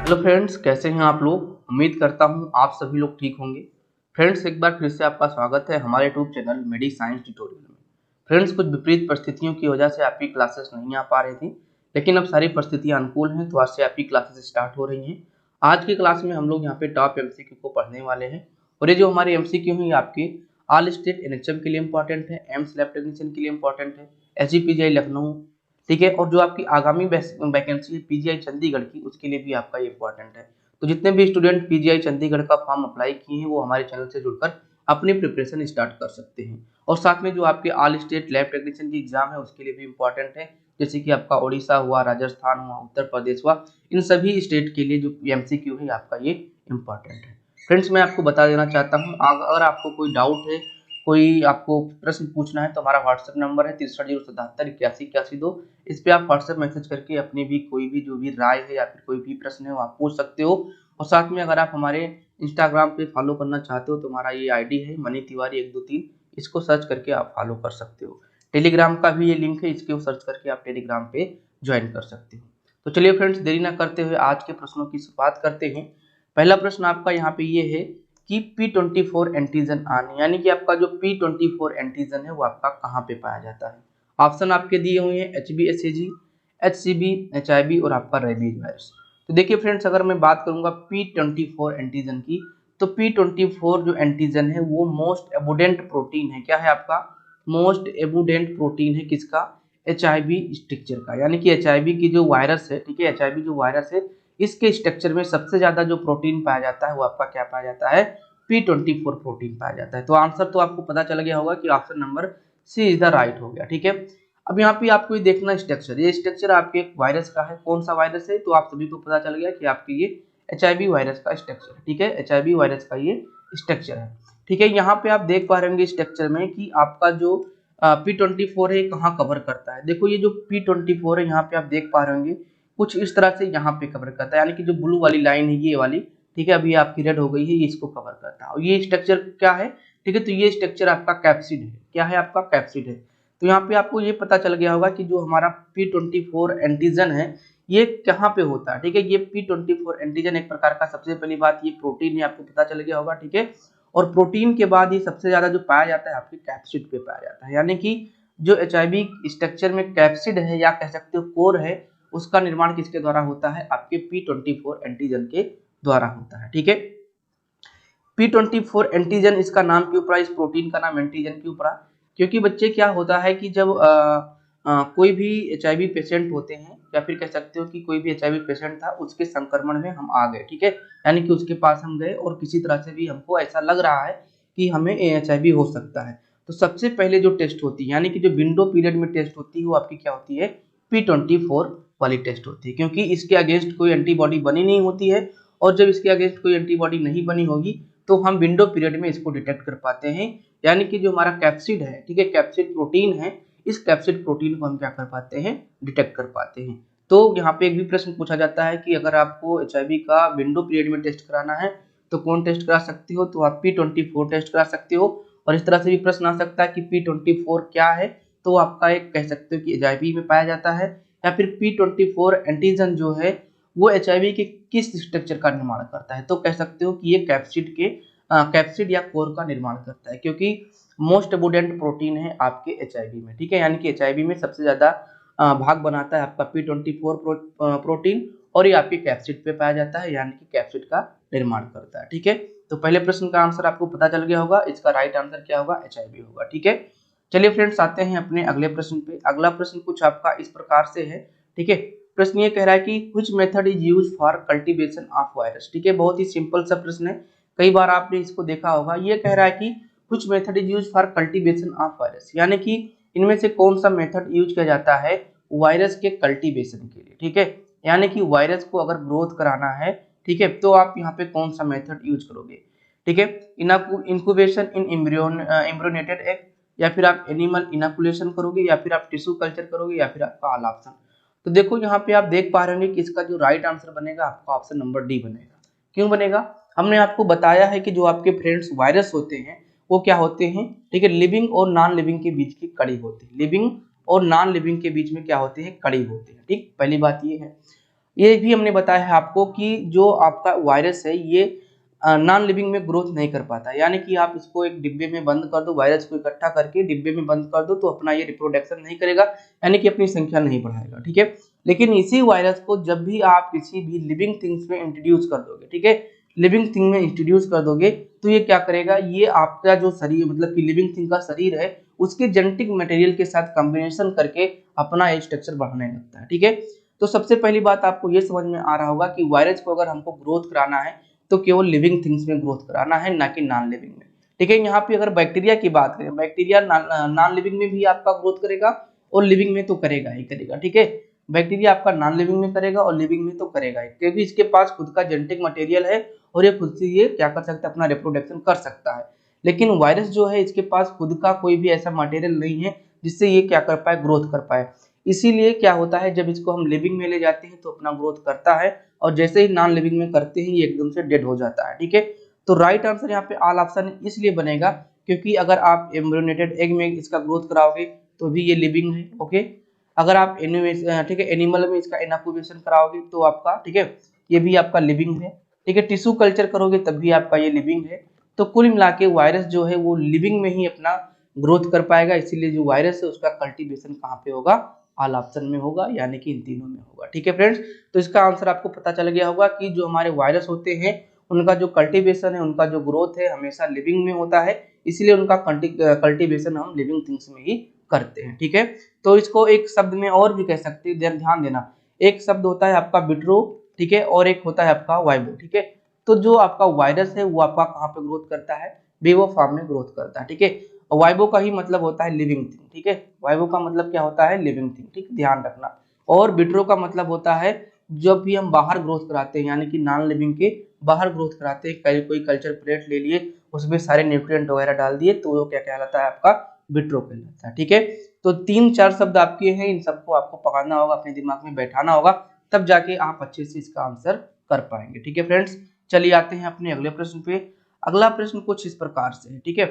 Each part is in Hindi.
हेलो फ्रेंड्स, कैसे हैं आप लोग। उम्मीद करता हूं आप सभी लोग ठीक होंगे। फ्रेंड्स, एक बार फिर से आपका स्वागत है हमारे यूट्यूब चैनल मेडी साइंस ट्यूटोरियल में। फ्रेंड्स, कुछ विपरीत परिस्थितियों की वजह से आपकी क्लासेस नहीं आ पा रही थी, लेकिन अब सारी परिस्थितियां अनुकूल हैं, तो आज से आपकी क्लासेस स्टार्ट हो रही हैं। आज की क्लास में हम लोग यहाँ पे टॉप एमसीक्यू को पढ़ने वाले हैं, और ये जो हमारे एमसीक्यू हैं, ये आपके ऑल स्टेट एनएचएम के लिए इंपॉर्टेंट है, एम्स लैब टेक्नीशियन के लिए इंपॉर्टेंट है, एसजीपीजीआई लखनऊ, ठीक है, और जो आपकी आगामी वैकेंसी है पीजीआई चंडीगढ़ की, उसके लिए भी आपका ये इंपॉर्टेंट है। तो जितने भी स्टूडेंट पीजीआई चंडीगढ़ का फॉर्म अप्लाई किए हैं, वो हमारे चैनल से जुड़कर अपनी प्रिपरेशन स्टार्ट कर सकते हैं। और साथ में जो आपके ऑल स्टेट लैब टेक्नीशियन की एग्जाम है, उसके लिए भी इंपॉर्टेंट है, जैसे कि आपका ओडिशा हुआ, राजस्थान हुआ, उत्तर प्रदेश हुआ, इन सभी स्टेट के लिए जो एमसीक्यू है आपका ये इंपॉर्टेंट है। फ्रेंड्स, मैं आपको बता देना चाहता हूँ, अगर आपको कोई डाउट है, कोई आपको प्रश्न पूछना है, तो हमारा व्हाट्सएप नंबर है 63077182 इस पे आप व्हाट्सएप मैसेज करके अपनी भी कोई भी जो भी राय है या फिर कोई भी प्रश्न है वो आप पूछ सकते हो। और साथ में अगर आप हमारे इंस्टाग्राम पे फॉलो करना चाहते हो, तो हमारा ये आईडी है मनी तिवारी 123, इसको सर्च करके आप फॉलो कर सकते हो। टेलीग्राम का भी ये लिंक है, इसको सर्च करके आप टेलीग्राम पे ज्वाइन कर सकते हो। तो चलिए फ्रेंड्स, देरी ना करते हुए आज के प्रश्नों की शुरुआत करते हैं। पहला प्रश्न आपका यहाँ पे ये है कि P24 एंटीजन आने, यानी कि आपका जो P24 एंटीजन है वो आपका कहाँ पे पाया जाता है। ऑप्शन आपके दिए हुए हैं HBsAg, HCV, HIV और आपका रेबीज वायरस। तो देखिए फ्रेंड्स, अगर मैं बात करूंगा P24 एंटीजन की, तो P24 जो एंटीजन है वो मोस्ट एबुडेंट प्रोटीन है। क्या है आपका मोस्ट एबुडेंट प्रोटीन है, किसका, HIV स्ट्रक्चर का, यानी कि HIV की जो वायरस है, ठीक है, HIV जो वायरस है, इसके स्ट्रक्चर में सबसे ज्यादा जो प्रोटीन पाया जाता है वो आपका क्या पाया जाता है, P24 प्रोटीन पाया जाता है। तो आंसर तो आपको पता चल गया होगा कि option number C is the right हो गया। ठीक है, अब यहाँ पे आपको ये देखना स्ट्रक्चर, ये स्ट्रक्चर आपके वायरस का है, कौन सा वायरस है, तो आप सभी को पता चल गया कि आपके ये HIV वायरस का स्ट्रक्चर है। ठीक है, HIV वायरस का ये स्ट्रक्चर है। ठीक है, यहाँ पे आप देख पा रहे होंगे स्ट्रक्चर में कि आपका जो P24 है कहाँ कवर करता है। देखो, ये जो P24 है यहाँ पे आप देख पा रहे होंगे कुछ इस तरह से यहाँ पे कवर करता है, यानी कि जो ब्लू वाली लाइन है ये वाली, ठीक है, अभी आपकी रेड हो गई है, ये इसको कवर करता है। और ये स्ट्रक्चर क्या है, ठीक है, तो ये स्ट्रक्चर आपका कैप्सिड है। क्या है, आपका कैप्सिड है। तो यहाँ पे आपको ये पता चल गया होगा कि जो हमारा P24 एंटीजन है ये कहाँ पे होता है। ठीक है, ये P24 एंटीजन एक प्रकार का, सबसे पहली बात ये प्रोटीन है, आपको पता चल गया होगा। ठीक है, और प्रोटीन के बाद ये सबसे ज्यादा जो पाया जाता है आपके कैप्सिड पे पाया जाता है, यानी कि जो HIV स्ट्रक्चर में कैप्सिड है या कह सकते हो कोर है, उसका निर्माण किसके द्वारा होता है, आपके P24 एंटीजन के द्वारा होता है। ठीक है, P24 एंटीजन, इसका नाम क्यों पड़ा, इस प्रोटीन का नाम एंटीजन क्यों पड़ा, क्योंकि बच्चे क्या होता है कि जब कोई भी HIV पेशेंट होते हैं, या फिर कह सकते हो कि कोई भी HIV पेशेंट था, उसके संक्रमण में हम आ गए, ठीक है, यानी कि उसके पास हम गए और किसी तरह से भी हमको ऐसा लग रहा है कि हमें HIV हो सकता है, तो सबसे पहले जो टेस्ट होती है, यानी कि जो विंडो पीरियड में टेस्ट होती है, वो आपकी क्या होती है, P24 वाली टेस्ट होती है, क्योंकि इसके अगेंस्ट कोई एंटीबॉडी बनी नहीं होती है, और जब इसके अगेंस्ट कोई एंटीबॉडी नहीं बनी होगी तो हम विंडो पीरियड में इसको डिटेक्ट कर पाते हैं, यानी कि जो हमारा कैप्सिड है, ठीक है, कैप्सिड प्रोटीन है, इस कैप्सिड प्रोटीन को हम क्या कर पाते हैं, डिटेक्ट कर पाते हैं। तो यहाँ पे एक भी प्रश्न पूछा जाता है कि अगर आपको HIV का विंडो पीरियड में टेस्ट कराना है तो कौन टेस्ट करा सकते हो, तो आप P24 टेस्ट करा सकते हो। और इस तरह से भी प्रश्न आ सकता है कि P24 क्या है, तो आपका एक कह सकते हो कि HIV में पाया जाता है, या फिर P24 एंटीजन जो है वो HIV के किस स्ट्रक्चर का निर्माण करता है, तो कह सकते हो कि ये कैप्सिड या कोर का निर्माण करता है, क्योंकि मोस्ट एबुडेंट प्रोटीन है आपके HIV में। ठीक है, यानी कि HIV में सबसे ज्यादा भाग बनाता है आपका P24 प्रोटीन, और ये आपके कैप्सिड पे पाया जाता है, यानी कि कैप्सिड का निर्माण करता है। ठीक है, तो पहले प्रश्न का आंसर आपको पता चल गया होगा, इसका राइट आंसर क्या होगा, HIV होगा। ठीक है, चलिए फ्रेंड्स, आते हैं अपने अगले प्रश्न पे। अगला प्रश्न कुछ आपका इस प्रकार से है। ठीक है, प्रश्न ये कह रहा है कि which method is used for cultivation of virus. ठीक है, बहुत ही सिंपल सा प्रश्न है, कई बार आपने इसको देखा होगा। ये कह रहा है कि which method is used for cultivation of virus, यानी कि इनमें से कौन सा मेथड यूज किया जाता है वायरस के कल्टीवेशन के लिए। ठीक है, यानी कि वायरस को अगर ग्रोथ कराना है, ठीक है, तो आप यहाँ पे कौन सा मेथड यूज करोगे। ठीक है, इनक्यूबेशन इन एम्ब्रियोनेटेड एग, या फिर आप एनिमल इनोकुलेशन करोगे, या फिर आप टिश्यू कल्चर करोगे, या फिर आपका ऑल ऑप्शन। तो देखो यहाँ पे आप देख पा रहे होंगे कि इसका जो राइट आंसर बनेगा आपका ऑप्शन नंबर डी बनेगा। क्यों बनेगा, हमने आपको बताया है कि जो आपके फ्रेंड्स वायरस होते हैं वो क्या होते हैं, ठीक है, लिविंग और नॉन लिविंग के बीच की कड़ी होती है, लिविंग और नॉन लिविंग के बीच में क्या होते हैं, कड़ी होते हैं। ठीक, पहली बात ये है। ये भी हमने बताया है आपको कि जो आपका वायरस है ये नॉन लिविंग में ग्रोथ नहीं कर पाता, यानी कि आप इसको एक डिब्बे में बंद कर दो, वायरस को इकट्ठा करके डिब्बे में बंद कर दो तो अपना ये रिप्रोडक्शन नहीं करेगा, यानी कि अपनी संख्या नहीं बढ़ाएगा, ठीक है। लेकिन इसी वायरस को जब भी आप किसी भी लिविंग थिंग्स में इंट्रोड्यूस कर दोगे, ठीक है, लिविंग थिंग में इंट्रोड्यूस कर दोगे तो ये क्या करेगा, ये आपका जो शरीर मतलब कि लिविंग थिंग का शरीर है उसके जेनेटिक मटेरियल के साथ कॉम्बिनेशन करके अपना एज स्ट्रक्चर बढ़ाने लगता है, ठीक है। तो सबसे पहली बात आपको ये समझ में आ रहा होगा कि वायरस को अगर हमको ग्रोथ कराना है तो केवल लिविंग थिंग्स में ग्रोथ कराना है, ना कि नॉन लिविंग में, ठीक है। यहाँ पे अगर बैक्टीरिया की बात करें, बैक्टीरिया नॉन लिविंग में भी आपका ग्रोथ करेगा और लिविंग में तो करेगा ही करेगा, ठीक है। बैक्टीरिया आपका नॉन लिविंग में करेगा और लिविंग में तो करेगा ही, क्योंकि इसके पास खुद का जेनेटिक मटेरियल है और ये खुद से ये क्या कर सकता है, अपना रिप्रोडक्शन कर सकता है। लेकिन वायरस जो है इसके पास खुद का कोई भी ऐसा मटेरियल नहीं है जिससे ये क्या कर पाए, ग्रोथ कर पाए। इसीलिए क्या होता है, जब इसको हम लिविंग में ले जाते हैं तो अपना ग्रोथ करता है और जैसे ही नॉन लिविंग में करते हैं ये एकदम से डेड हो जाता है, ठीक है। तो राइट आंसर यहाँ पे ऑल ऑप्शन इसलिए बनेगा क्योंकि अगर आप एम्ब्रियोनेटेड एग में इसका ग्रोथ कराओगे तो भी ये लिविंग है, ओके। अगर आप ठीक है एनिमल में इसका इनक्यूबेशन कराओगे तो आपका, ठीक है, ये भी आपका लिविंग है, ठीक है। टिश्यू कल्चर करोगे तब भी आपका ये लिविंग है। तो कुल मिला के वायरस जो है वो लिविंग में ही अपना ग्रोथ कर पाएगा, इसीलिए जो वायरस है उसका कल्टीवेशन कहाँ पे होगा, ऑल ऑप्शन में होगा, यानी कि इन तीनों में होगा, ठीक है फ्रेंड्स। तो इसका आंसर आपको पता चल गया होगा कि जो हमारे वायरस होते हैं उनका जो कल्टीवेशन है, उनका जो ग्रोथ है हमेशा लिविंग में होता है, इसलिए उनका कल्टीवेशन हम लिविंग थिंग्स में ही करते हैं, ठीक है। तो इसको एक शब्द में और भी कह सकते हैं, ध्यान देना, एक शब्द होता है आपका विट्रो, ठीक है, और एक होता है आपका वाइवो, ठीक है। तो जो आपका वायरस है वो आपका कहाँ पे ग्रोथ करता है, विवो फॉर्म में ग्रोथ करता है, ठीक है। वाइवो का ही मतलब होता है लिविंग थिंग, ठीक है, वाइवो का मतलब क्या होता है, लिविंग थिंग, ठीक, ध्यान रखना। और विट्रो का मतलब होता है जब भी हम बाहर ग्रोथ कराते हैं, यानी कि नॉन लिविंग के बाहर ग्रोथ कराते हैं, कोई कल्चर प्लेट ले लिए उसमें सारे न्यूट्रिएंट वगैरह डाल दिए तो वो क्या कहलाता है, आपका विट्रो कहलाता है, ठीक है। तो 3-4 शब्द आपके हैं, इन सबको आपको पकड़ना होगा, अपने दिमाग में बैठाना होगा, तब जाके आप अच्छे से इसका आंसर कर पाएंगे, ठीक है फ्रेंड्स। चलिए आते हैं अपने अगले प्रश्न पे। अगला प्रश्न कुछ इस प्रकार से है, ठीक है।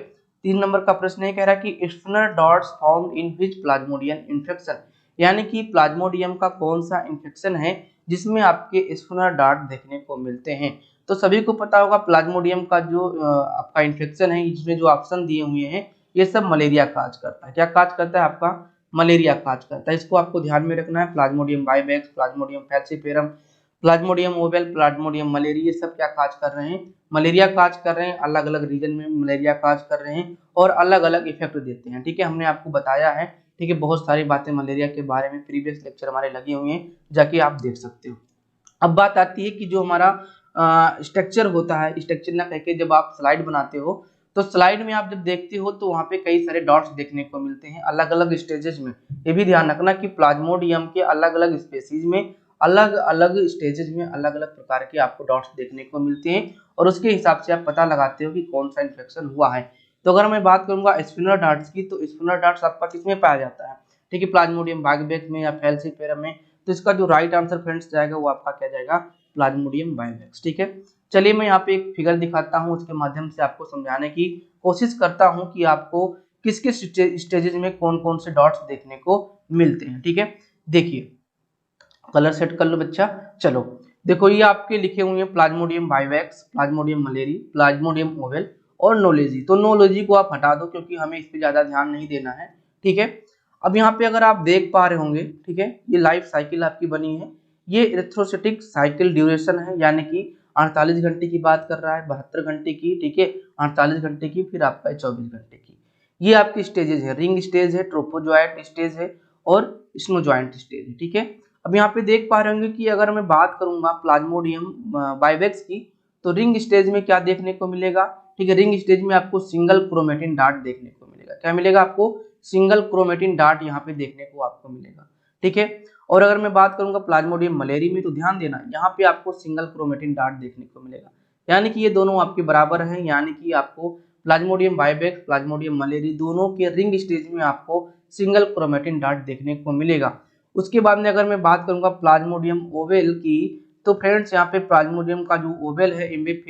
3 नंबर का प्रश्न है, कह रहा है कि spinner dots found in which Plasmodium infection, यानी कि प्लाज्मोडियम का कौन सा इन्फेक्शन है जिसमें आपके स्पिनर डॉट देखने को मिलते हैं। तो सभी को पता होगा प्लाज्मोडियम का जो आपका इन्फेक्शन है, इसमें जो ऑप्शन दिए हुए हैं ये सब मलेरिया काज करता है। क्या काज करता है, आपका मलेरिया काज करता है, इसको आपको ध्यान में रखना है। Plasmodium vivax, Plasmodium falciparum, Plasmodium ovale, Plasmodium malariae, ये सब क्या काज कर रहे हैं, मलेरिया काज कर रहे हैं, अलग अलग रीजन में मलेरिया काज कर रहे हैं और अलग अलग इफेक्ट देते हैं, ठीक है। हमने आपको बताया है, ठीक है, बहुत सारी बातें मलेरिया के बारे में प्रीवियस लेक्चर हमारे लगे हुए हैं, जाके आप देख सकते हो। अब बात आती है कि जो हमारा स्ट्रक्चर होता है, स्ट्रक्चर ना कह के जब आप स्लाइड बनाते हो तो स्लाइड में आप जब देखते हो तो वहाँ पे कई सारे डॉट्स देखने को मिलते हैं अलग अलग स्टेजेस में। ये भी ध्यान रखना कि प्लाज्मोडियम के अलग अलग स्पेसीज में अलग अलग स्टेजेस में अलग अलग प्रकार के आपको डॉट्स देखने को मिलते हैं और उसके हिसाब से आप पता लगाते हो कि कौन सा इन्फेक्शन हुआ है। तो अगर मैं बात करूंगा स्पिनर डॉट्स की, तो स्पिनर डॉट्स आपका किसमें पाया जाता है, ठीक है, प्लाज्मोडियम बाइवेक्स में या फैल्सीफेरम में। तो इसका जो राइट आंसर फ्रेंड्स जाएगा वो आपका क्या जाएगा, प्लाज्मोडियम बाइवेक्स, ठीक है। चलिए मैं यहाँ पे एक फिगर दिखाता हूँ, उसके माध्यम से आपको समझाने की कोशिश करता हूँ कि आपको किस किस स्टेजेस में कौन कौन से डॉट्स देखने को मिलते हैं, ठीक है। देखिए कलर सेट कर लो बच्चा। चलो देखो ये आपके लिखे हुए हैं Plasmodium vivax, Plasmodium malariae, Plasmodium ovale और नोलेजी। तो नोलेजी को आप हटा दो क्योंकि हमें इस पे ज्यादा ध्यान नहीं देना है, ठीक है। अब यहाँ पे अगर आप देख पा रहे होंगे, ठीक है, ये लाइफ साइकिल आपकी बनी है, ये इलेक्ट्रोसिटिक साइकिल ड्यूरेशन है, यानी कि 48 घंटे की बात कर रहा है, 72 घंटे की, ठीक है, 48 घंटे की, फिर आपका 24 घंटे की। ये आपकी स्टेजेस है, रिंग स्टेज है, ट्रोपोजॉइंट स्टेज है और स्नो जॉइंट स्टेज है, ठीक है। अब यहाँ पे देख पा रहे होंगे कि अगर मैं बात करूंगा प्लाज्मोडियम बाइवेक्स की, तो रिंग स्टेज में क्या देखने को मिलेगा, ठीक है, रिंग स्टेज में आपको सिंगल क्रोमेटिन डार्ट देखने को मिलेगा। क्या मिलेगा आपको, सिंगल क्रोमेटिन डार्ट यहाँ पे देखने को आपको मिलेगा, ठीक है। और अगर मैं बात करूंगा प्लाज्मोडियम मलेरी में, तो ध्यान देना यहाँ पे आपको सिंगल क्रोमेटिन डार्ट देखने को मिलेगा, यानी कि ये दोनों आपके बराबर हैं, यानी कि आपको प्लाज्मोडियम बाइवेक्स, प्लाज्मोडियम मलेरी दोनों के रिंग स्टेज में आपको सिंगल क्रोमेटिन डार्ट देखने को मिलेगा। उसके बाद में अगर मैं बात करूंगा प्लाज्मोडियम ओवेल की, तो फ्रेंड्स यहाँ पे प्लाज्मोडियम का जो ओवेल है इनमें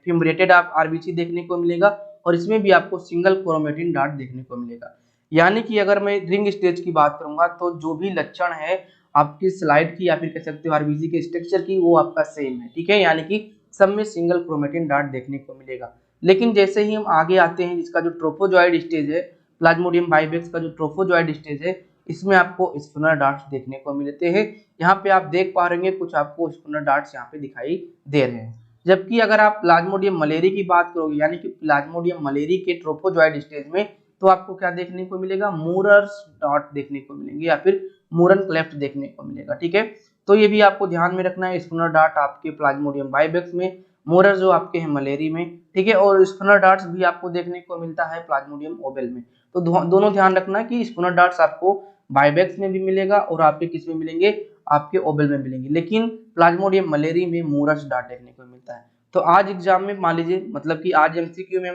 फिम्ब्रेटेड आप आरबीसी देखने को मिलेगा और इसमें भी आपको सिंगल क्रोमेटिन डार्ट देखने को मिलेगा। यानी कि अगर मैं रिंग स्टेज की बात करूंगा तो जो भी लक्षण है आपकी स्लाइड की या फिर कह सकते हो आरबीसी के स्ट्रक्चर की वो आपका सेम है, ठीक है, यानी कि सब में सिंगल क्रोमेटिन डार्ट देखने को मिलेगा। लेकिन जैसे ही हम आगे आते हैं, जिसका जो ट्रोफोजॉइड स्टेज है, प्लाज्मोडियम बाइबेक्स का जो ट्रोफोजॉइड स्टेज है, इसमें आपको स्पिनर डार्ट्स देखने को मिलते हैं। यहाँ पे आप देख पा रहे हैं कुछ आपको स्पिनर डार्ट्स यहाँ पे दिखाई दे रहे हैं। जबकि अगर आप प्लाज्मोडियम मलेरी की बात करोगे, यानी कि प्लाज्मोडियम मलेरी के ट्रोफोजॉइड स्टेज में, तो आपको क्या देखने को मिलेगा, मूरर्स डॉट देखने को मिलेंगे या फिर मूरन क्लेफ्ट देखने को मिलेगा, ठीक है। तो ये भी आपको ध्यान में रखना है, स्पिनर डार्ट आपके प्लाज्मोडियम बाइबेक्स में, मोरर जो आपके हैं मलेरी में, ठीक है, और स्पिनर डार्ट्स भी आपको देखने को मिलता है प्लाज्मोडियम ओवेल में। तो दोनों ध्यान रखना कि स्पिनर डार्ट्स आपको बाइबेक्स में भी मिलेगा और आपके किस में मिलेंगे, आपके ओवेल में मिलेंगे, लेकिन प्लाज्मोडियम मलेरी में मूरस डार्ट देखने को मिलता है। तो आज एग्जाम में मान लीजिए, मतलब कि आज एमसीक्यू में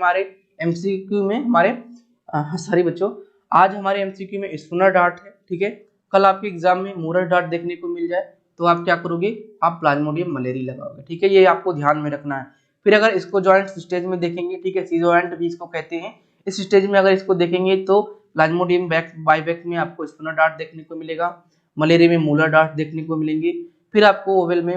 हमारे सॉरी बच्चों, आज हमारे एमसीक्यू में स्पिनर डार्ट है, ठीक है, कल आपके एग्जाम में मूरस डार्ट देखने को मिल जाए तो आप क्या करोगे, आप प्लाज्मोडियम मलेरी लगाओगे, ठीक है, ये आपको ध्यान में रखना है। फिर अगर इसको जॉइंट स्टेज में देखेंगे, ठीक है, सीजोइंट भी इसको कहते हैं, इस स्टेज में अगर इसको देखेंगे तो प्लाज्मोडियम बाइबेक्स में आपको स्पिनर डार्ट देखने को मिलेगा, मलेरी में मूलर डार्ट देखने को मिलेंगे, फिर आपको ओवेल में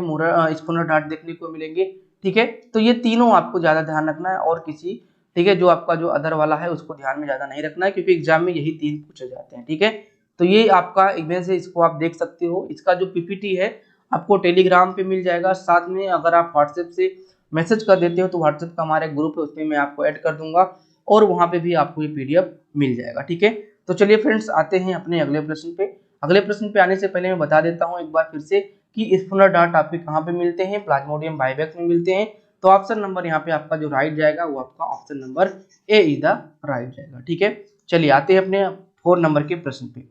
स्पिनर डार्ट देखने को मिलेंगे, ठीक है। तो ये तीनों आपको ज्यादा ध्यान रखना है, और किसी, ठीक है, जो आपका जो अदर वाला है उसको ध्यान में ज्यादा नहीं रखना है, क्योंकि एग्जाम में यही तीन पूछे जाते हैं, ठीक है। तो ये आपका इमेज है, इसको आप देख सकते हो। इसका जो पीपीटी है आपको टेलीग्राम पे मिल जाएगा, साथ में अगर आप व्हाट्सएप से मैसेज कर देते हो तो व्हाट्सएप का हमारा ग्रुप है, उसमें मैं आपको ऐड कर दूंगा और वहां पे भी आपको ये पीडीएफ मिल जाएगा, ठीक है। तो चलिए फ्रेंड्स, आते हैं अपने अगले प्रश्न पे। अगले प्रश्न पे आने से पहले मैं बता देता हूँ एक बार फिर से कि स्पिनर डार्ट आपके कहाँ पे मिलते हैं, प्लाज्मोडियम बाइबेक्स में मिलते हैं। तो ऑप्शन नंबर यहाँ पे आपका जो राइट जाएगा वो आपका option number A is the right जाएगा, ठीक है। चलिए आते हैं अपने 4 नंबर के प्रश्न पे।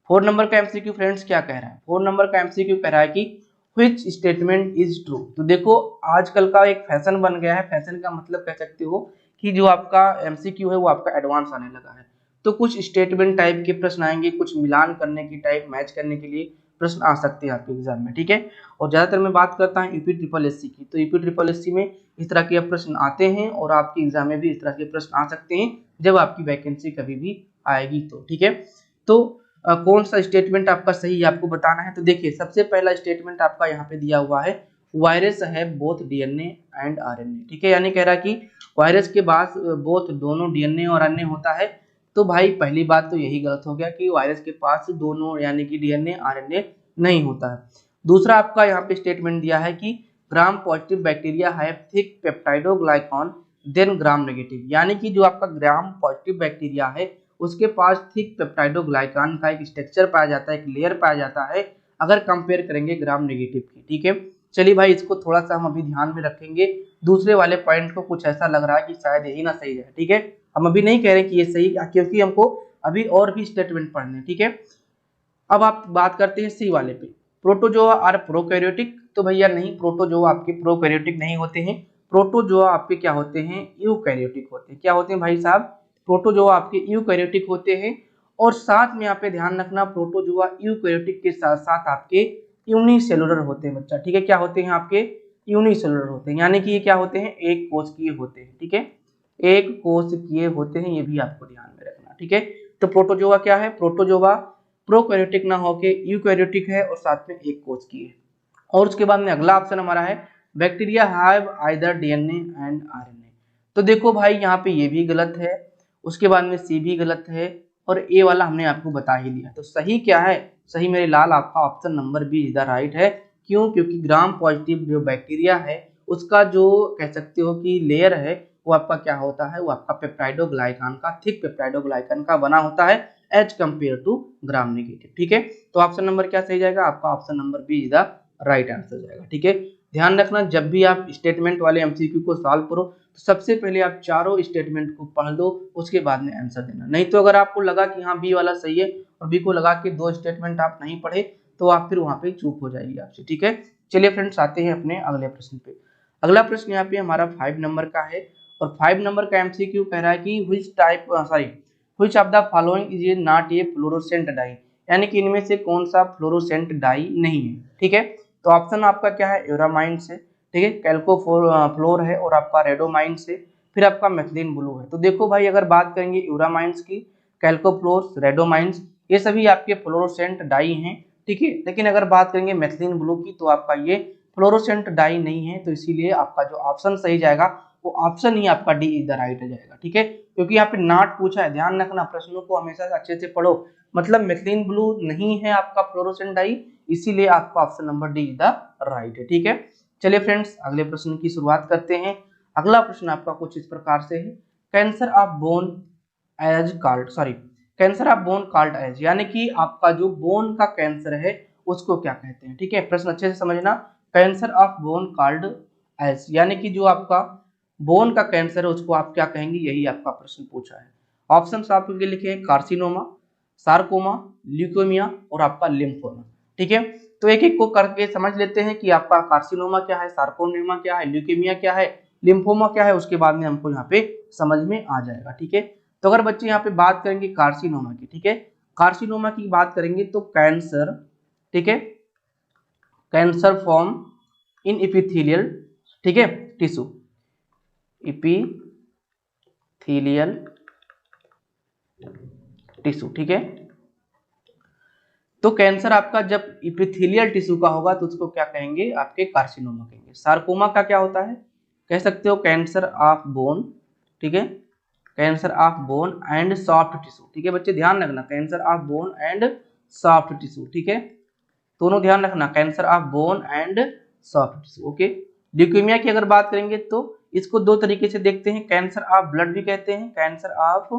4 नंबर का एमसीक्यू फ्रेंड्स क्या कह रहा है, 4 नंबर का एमसीक्यू कह रहा है कि व्हिच स्टेटमेंट इज ट्रू। तो देखो आजकल का एक फैशन बन गया है, फैशन का मतलब कह सकते हो कि जो आपका एमसीक्यू है वो आपका एडवांस आने लगा है। तो कुछ स्टेटमेंट टाइप के प्रश्न आएंगे, कुछ मिलान करने की टाइप, मैच करने के लिए प्रश्न आ सकते हैं आपके एग्जाम में, ठीक है। और ज्यादातर मैं बात करता हूँ यूपी ट्रिपल एससी की, तो यूपी ट्रिपल एससी में इस तरह के प्रश्न आते हैं और आपके एग्जाम में भी इस तरह के प्रश्न आ सकते हैं जब आपकी वैकेंसी कभी भी आएगी तो, ठीक है। तो कौन सा स्टेटमेंट आपका सही है आपको बताना है। तो देखिए सबसे पहला स्टेटमेंट आपका यहाँ पे दिया हुआ है, वायरस है बोथ डीएनए एंड आरएनए, ठीक है, यानी कह रहा है कि वायरस के बाद बोथ दोनों डीएनए और आरएनए होता है। तो भाई पहली बात तो यही गलत हो गया कि वायरस के पास दोनों यानी कि डीएनए आरएनए नहीं होता है। दूसरा आपका यहाँ पे स्टेटमेंट दिया है कि Gram positive bacteria have thick peptidoglycan than Gram negative, यानी कि जो आपका ग्राम पॉजिटिव बैक्टीरिया है उसके पास थिक पेप्टाइडोग्लाइकान का एक स्ट्रक्चर पाया जाता है, एक लेयर पाया जाता है अगर कंपेयर करेंगे ग्राम नेगेटिव की, ठीक है। चलिए भाई इसको थोड़ा सा हम अभी ध्यान में रखेंगे, दूसरे वाले पॉइंट को कुछ ऐसा लग रहा है कि शायद यही ना सही है, ठीक है। हम अभी नहीं कह रहे कि ये सही, क्योंकि हमको अभी और भी स्टेटमेंट पढ़ने हैं, ठीक है। अब आप बात करते हैं सी वाले पे, प्रोटोजोआ आर प्रोकैरियोटिक। तो भैया नहीं, प्रोटोजोआ आपके प्रोकैरियोटिक नहीं होते हैं, प्रोटोजोआ आपके क्या होते हैं, यूकैरियोटिक होते हैं। क्या होते हैं भाई साहब, प्रोटोजोआ आपके यूकैरियोटिक होते हैं। और साथ में यहाँ पे ध्यान रखना, प्रोटोजोआ यूकैरियोटिक के साथ साथ आपके यूनिसेलुलर होते हैं बच्चा, ठीक है। क्या होते हैं आपके, यूनिसेलुलर होते हैं, यानी कि ये क्या होते हैं, एक कोशिकीय होते हैं, ठीक है, एक कोशिकीय होते हैं, ये भी आपको ध्यान में रखना, ठीक है। तो प्रोटोजोआ क्या है, प्रोटोजोआ प्रोकैरियोटिक ना होके यूकैरियोटिक है और साथ में एक कोशिकीय है। और उसके बाद में अगला ऑप्शन हमारा है bacteria have either DNA and RNA. तो देखो भाई यहाँ पे ये भी गलत है, उसके बाद में सी भी गलत है और ए वाला हमने आपको बता ही दिया। तो सही क्या है, सही मेरे लाल आपका option number B is the right है। क्यों, क्योंकि ग्राम पॉजिटिव जो बैक्टीरिया है उसका जो कह सकते हो कि लेयर है वो आपका क्या होता है, वो आपका पेप्टाइडोग्लाइकान का, थिक पेप्टाइडोग्लाइकान का बना होता है as compare to gram negative, ठीक है। तो ऑप्शन नंबर क्या सही जाएगा, आपका option number B is the right answer जाएगा, ठीक है। ध्यान रखना जब भी आप स्टेटमेंट वाले एमसीक्यू को सॉल्व करो तो सबसे पहले आप चारों स्टेटमेंट को पढ़ लो, उसके बाद में आंसर देना। नहीं तो अगर आपको लगा कि हाँ बी वाला सही है और बी को लगा कि 2 स्टेटमेंट आप नहीं पढ़े तो आप फिर वहां पे चूक हो जाएगी आपसे, ठीक है। चलिए फ्रेंड्स आते हैं अपने अगले प्रश्न पे। अगला प्रश्न यहाँ पे हमारा 5 नंबर का है और 5 नंबर का एमसीक्यू कह रहा है कि which of the following is not a fluorescent dye, यानी कि इनमें से कौन सा फ्लोरोसेंट डाई नहीं है, ठीक है। तो ऑप्शन आपका क्या है, यूरामाइन से, ठीक है, कैल्को फ्लोर है और आपका रेडोमाइन से, फिर आपका मेथिलीन ब्लू है। तो देखो भाई अगर बात करेंगे यूरामाइंस की, कैल्कोफ्लोर्स, रेडोमाइंस, ये सभी आपके फ्लोरोसेंट डाई हैं, ठीक है। लेकिन अगर बात करेंगे मेथिलीन ब्लू की तो आपका ये फ्लोरोसेंट डाई नहीं है, तो इसीलिए आपका जो ऑप्शन सही जाएगा वो ऑप्शन ही आपका डी इज द राइट जाएगा, ठीक है। क्योंकि यहाँ पे नॉट पूछा है, ध्यान रखना, प्रश्नों को हमेशा अच्छे से पढ़ो। मतलब मेथिलीन ब्लू नहीं है आपका फ्लोरोसेंट डाई, इसीलिए आपका option number D is the right है, ठीक है। चलिए फ्रेंड्स, अगले प्रश्न की शुरुआत करते हैं। अगला प्रश्न आपका कुछ इस प्रकार से है, cancer of bone as called, sorry, cancer of bone called as, यानी कि आपका जो बोन का कैंसर है उसको क्या कहते हैं, ठीक है। प्रश्न अच्छे से समझना, cancer of bone called as, यानी कि जो आपका बोन का कैंसर है उसको आप क्या कहेंगे, यही आपका प्रश्न पूछा है। ऑप्शन आपके लिखे हैं कार्सिनोमा, सार्कोमा, ल्यूकेमिया और आपका लिम्फोमा, ठीक है। तो एक एक को करके समझ लेते हैं कि आपका कार्सिनोमा क्या है, सार्कोमा क्या है, ल्यूकेमिया क्या है, लिम्फोमा क्या है, उसके बाद में हमको यहाँ पे समझ में आ जाएगा, ठीक है। तो अगर बच्चे यहाँ पे बात करेंगे कार्सिनोमा की, ठीक है, कार्सिनोमा की बात करेंगे तो कैंसर, ठीक है, कैंसर फॉर्म इन इपिथेलियल, ठीक है, टिश्यू, इपिथेलियल टिश्यू, ठीक है। तो कैंसर आपका जब इपिथेलियल टिश्यू का होगा तो उसको क्या कहेंगे, आपके कार्सिनोमा कहेंगे। सार्कोमा का क्या होता है, कह सकते हो कैंसर ऑफ बोन, ठीक है, cancer of bone and soft tissue, ठीक है बच्चे ध्यान रखना, cancer of bone and soft tissue, ठीक है, दोनों ध्यान रखना, cancer of bone and soft tissue, okay. Leukaemia की अगर बात करेंगे तो इसको दो तरीके से देखते हैं, कैंसर ऑफ ब्लड भी कहते हैं, कैंसर ऑफ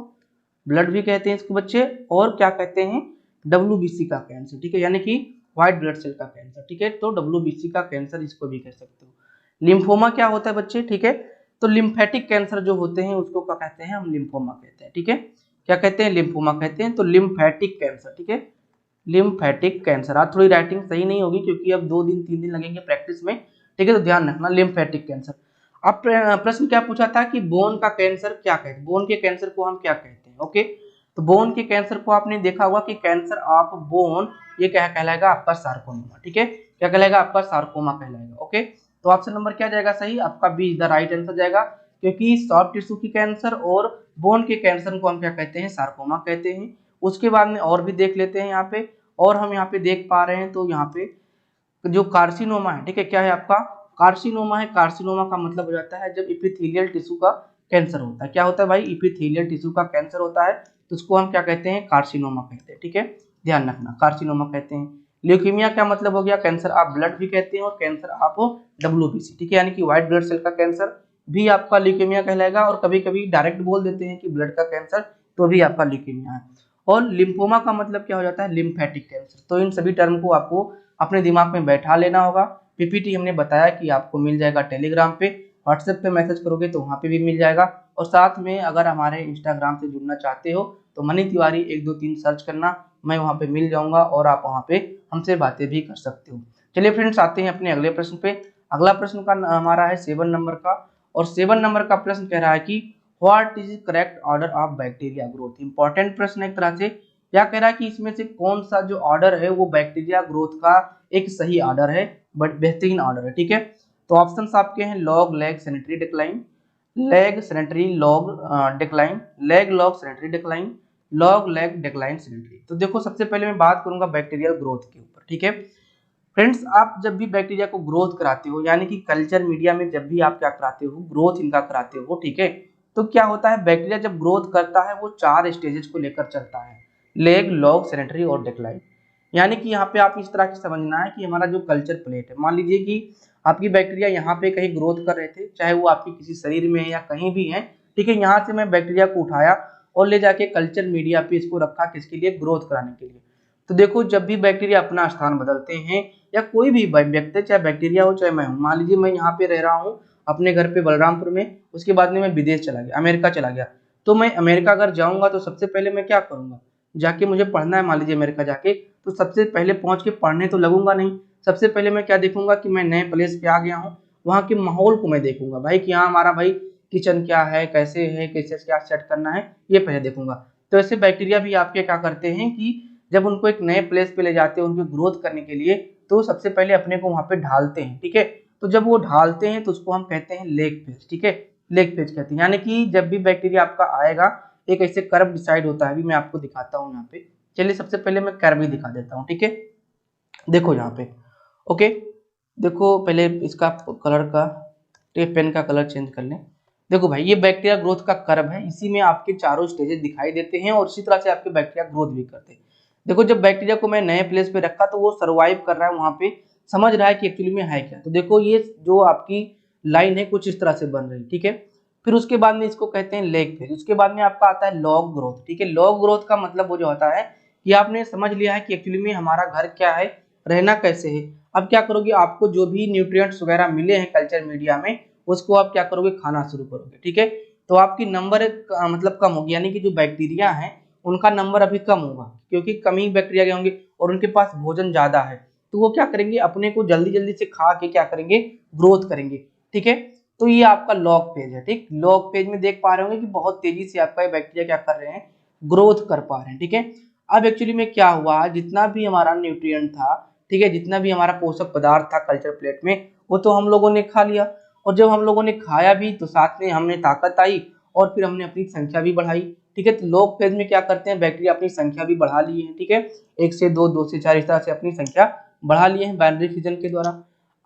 ब्लड भी कहते हैं इसको बच्चे, और क्या कहते हैं, WBC का कैंसर, ठीक है, यानी कि व्हाइट ब्लड सेल का कैंसर, ठीक है, तो WBC का कैंसर इसको भी कह सकते हो। लिम्फोमा क्या होता है बच्चे, ठीक है, तो लिम्फेटिक कैंसर जो होते हैं उसको क्या कहते हैं, हम लिम्फोमा कहते हैं, ठीक है, क्या कहते हैं, लिम्फोमा कहते हैं। तो लिम्फेटिक कैंसर, ठीक है, लिम्फेटिक कैंसर, आज थोड़ी राइटिंग सही नहीं होगी क्योंकि अब 2 दिन 3 दिन लगेंगे प्रैक्टिस में, ठीक है, तो ध्यान रखना, लिम्फेटिक कैंसर। अब प्रश्न क्या पूछा था कि बोन का कैंसर क्या कहते हैं, बोन के कैंसर को हम क्या कहते हैं, ओके। तो बोन के कैंसर को आपने देखा होगा कि कैंसर ऑफ बोन ये क्या कहलाएगा, आपका सार्कोमा, ठीक है, क्या कहलाएगा, आपका सार्कोमा कहलाएगा, ओके। तो ऑप्शन नंबर क्या जाएगा सही, आपका बी द राइट आंसर जाएगा, क्योंकि सॉफ्ट टिश्यू की कैंसर और बोन के कैंसर को हम क्या कहते हैं, सार्कोमा कहते हैं। उसके बाद में और भी देख लेते हैं यहाँ पे, और हम यहाँ पे देख पा रहे हैं तो यहाँ पे जो कार्सिनोमा है, ठीक है, क्या है आपका कार्सिनोमा है, कार्सिनोमा का मतलब हो जाता है जब इपिथेलियल टिश्यू का कैंसर होता है, क्या होता है भाई, इपिथेलियल टिश्यू का कैंसर होता है तो उसको हम क्या कहते हैं, कार्सिनोमा कहते हैं, ठीक है, ध्यान रखना, कार्सिनोमा कहते हैं। ल्यूकेमिया का मतलब हो गया कैंसर ऑफ ब्लड भी कहते हैं और कैंसर ऑफ WBC, ठीक है, यानी कि व्हाइट ब्लड सेल का कैंसर भी आपका ल्यूकेमिया कहलाएगा, और कभी कभी डायरेक्ट बोल देते हैं कि ब्लड का कैंसर, तो भी आपका ल्यूकेमिया है। और लिम्फोमा का मतलब क्या हो जाता है, लिम्फेटिक कैंसर। तो इन सभी टर्म को आपको अपने दिमाग में बैठा लेना होगा। PPT हमने बताया कि आपको मिल जाएगा टेलीग्राम पे, व्हाट्सएप पे मैसेज करोगे तो वहाँ पे भी मिल जाएगा, और साथ में अगर हमारे इंस्टाग्राम से जुड़ना चाहते हो तो मनी तिवारी 1 2 3 सर्च करना, मैं वहाँ पे मिल जाऊंगा और आप वहाँ पे हमसे बातें भी कर सकते हो। चलिए फ्रेंड्स, आते हैं अपने अगले प्रश्न पे। अगला प्रश्न का हमारा है 7 नंबर का, और 7 नंबर का प्रश्न कह रहा है कि what is correct order of bacteria growth. Important प्रश्न एक तरह से, क्या कह रहा है कि इसमें से कौन सा जो ऑर्डर है वो बैक्टीरिया ग्रोथ का एक सही ऑर्डर है, बट बेहतरीन ऑर्डर है, ठीक है। तो ऑप्शंस आपके हैं log lag sanitary decline, lag sanitary log decline, lag log sanitary decline, log lag decline sanitary. तो देखो, सबसे पहले मैं बात करूंगा बैक्टीरियल ग्रोथ के ऊपर, ठीक है। फ्रेंड्स, आप जब भी बैक्टीरिया को ग्रोथ कराते हो, यानी कि कल्चर मीडिया में जब भी आप क्या कराते हो, ग्रोथ इनका कराते हो, ठीक है, तो क्या होता है, बैक्टीरिया जब ग्रोथ करता है वो 4 स्टेजेस को लेकर चलता है, लेग, लॉग, सैनिटरी और डिक्लाइन। यानी कि यहाँ पे आप इस तरह की समझना है कि हमारा जो कल्चर प्लेट है, मान लीजिए कि आपकी बैक्टीरिया यहाँ पे कहीं ग्रोथ कर रहे थे, चाहे वो आपके किसी शरीर में है या कहीं भी है, ठीक है, यहाँ से मैं बैक्टीरिया को उठाया और ले जाके कल्चर मीडिया पे इसको रखा, किसके लिए, ग्रोथ कराने के लिए। तो देखो, जब भी बैक्टीरिया अपना स्थान बदलते हैं, या कोई भी व्यक्ति, चाहे बैक्टीरिया हो चाहे मैं हूँ, मान लीजिए मैं यहाँ पे रह रहा हूँ अपने घर पे बलरामपुर में, उसके बाद में मैं विदेश चला गया, अमेरिका चला गया, तो मैं अमेरिका अगर जाऊंगा तो सबसे पहले मैं क्या करूंगा, जाके मुझे पढ़ना है, मान लीजिए अमेरिका जाके, तो सबसे पहले पहुंच के पढ़ने तो लगूंगा नहीं, सबसे पहले मैं क्या देखूंगा कि मैं नए प्लेस पे आ गया हूँ, वहाँ के माहौल को मैं देखूंगा भाई कि हाँ हमारा भाई किचन क्या है, कैसे है, कैसे क्या सेट करना है, ये पहले देखूंगा। तो ऐसे बैक्टीरिया भी आपके क्या करते हैं कि जब उनको एक नए प्लेस पे ले जाते हैं उनको ग्रोथ करने के लिए, तो सबसे पहले अपने को वहाँ पे ढालते हैं, ठीक है। तो जब वो ढालते हैं तो उसको हम कहते हैं लेग फेज, ठीक है, लेग फेज कहते हैं। यानी कि जब भी बैक्टीरिया आपका आएगा एक ऐसे कर्व डिसाइड होता है, अभी मैं आपको दिखाता हूँ यहाँ पे, चलिए सबसे पहले मैं कर्व ही दिखा देता हूँ, ठीक है। देखो यहाँ पे, ओके, देखो पहले इसका कलर का पेन का कलर चेंज कर लें। देखो भाई ये बैक्टीरिया ग्रोथ का कर्व है, इसी में आपके चारों स्टेजेस दिखाई देते हैं और इसी तरह से आपके बैक्टीरिया ग्रोथ भी करते हैं। देखो जब बैक्टीरिया को मैं नए प्लेस पे रखा तो वो सर्वाइव कर रहा है वहां पे, समझ रहा है कि एक्चुअली में है क्या। तो देखो ये जो आपकी लाइन है कुछ इस तरह से बन रही, ठीक है। फिर उसके बाद में इसको कहते हैं लेग फेज। उसके बाद में आपका आता है लॉग ग्रोथ, ठीक है। लॉग ग्रोथ का मतलब वो जो होता है कि आपने समझ लिया है कि एक्चुअली में हमारा घर क्या है, रहना कैसे है। अब क्या करोगे, आपको जो भी न्यूट्रिएंट्स वगैरह मिले हैं कल्चर मीडिया में उसको आप क्या करोगे, खाना शुरू करोगे, ठीक है। तो आपकी नंबर मतलब कम होगी, यानी कि जो बैक्टीरिया है उनका नंबर अभी कम होगा क्योंकि कम ही बैक्टीरिया के होंगे और उनके पास भोजन ज्यादा है। तो वो क्या करेंगे, अपने को जल्दी जल्दी से खा के क्या करेंगे, ग्रोथ करेंगे, ठीक है। तो ये आपका लॉग फेज है, ठीक। लॉग फेज में देख पा रहे होंगे कि बहुत तेजी से आपका ये बैक्टीरिया क्या कर रहे हैं, ग्रोथ कर पा रहे हैं, ठीक है। अब एक्चुअली में क्या हुआ, जितना भी हमारा न्यूट्रिएंट था, ठीक है, जितना भी हमारा पोषक पदार्थ था कल्चर प्लेट में वो तो हम लोगों ने खा लिया। और जब हम लोगों ने खाया भी तो साथ में हमें ताकत आई और फिर हमने अपनी संख्या भी बढ़ाई, ठीक है। तो लॉग फेज में क्या करते हैं, बैक्टीरिया अपनी संख्या भी बढ़ा लिए हैं, ठीक है। 1 से 2, 2 से 4 इस तरह से अपनी संख्या बढ़ा लिए हैं बाइनरी फिजन के द्वारा।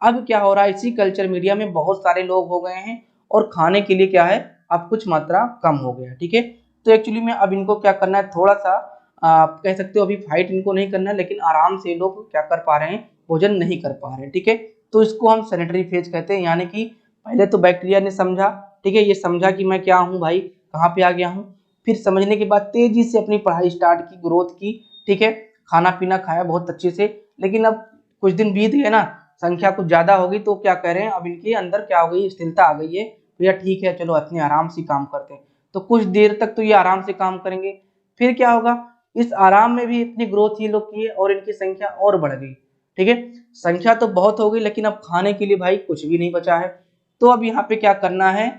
अब क्या हो रहा है, इसी कल्चर मीडिया में बहुत सारे लोग हो गए हैं और खाने के लिए क्या है, अब कुछ मात्रा कम हो गया, ठीक है। तो एक्चुअली में अब इनको क्या करना है, थोड़ा सा आप कह सकते हो अभी फाइट इनको नहीं करना है, लेकिन आराम से लोग क्या कर पा रहे हैं, भोजन नहीं कर पा रहे हैं, ठीक है। तो इसको हम सैनिटरी फेज कहते हैं, यानी कि पहले तो बैक्टीरिया ने समझा, ठीक है, ये समझा कि मैं क्या हूँ भाई, कहाँ पे आ गया हूँ। फिर समझने के बाद तेजी से अपनी पढ़ाई स्टार्ट की, ग्रोथ की, ठीक है। खाना पीना खाया बहुत अच्छे से, लेकिन अब कुछ दिन बीत गए ना, संख्या कुछ ज्यादा होगी तो क्या कह रहे हैं, अब इनके अंदर क्या हो गई, स्थिरता आ गई है, भैया ठीक है चलो अपने आराम से काम करते हैं। तो कुछ देर तक तो ये आराम से काम करेंगे, फिर क्या होगा, इस आराम में भी इतनी ग्रोथ ये लोग की है और इनकी संख्या और बढ़ गई, ठीक है। संख्या तो बहुत हो गई लेकिन अब खाने के लिए भाई कुछ भी नहीं बचा है। तो अब यहाँ पे क्या करना है,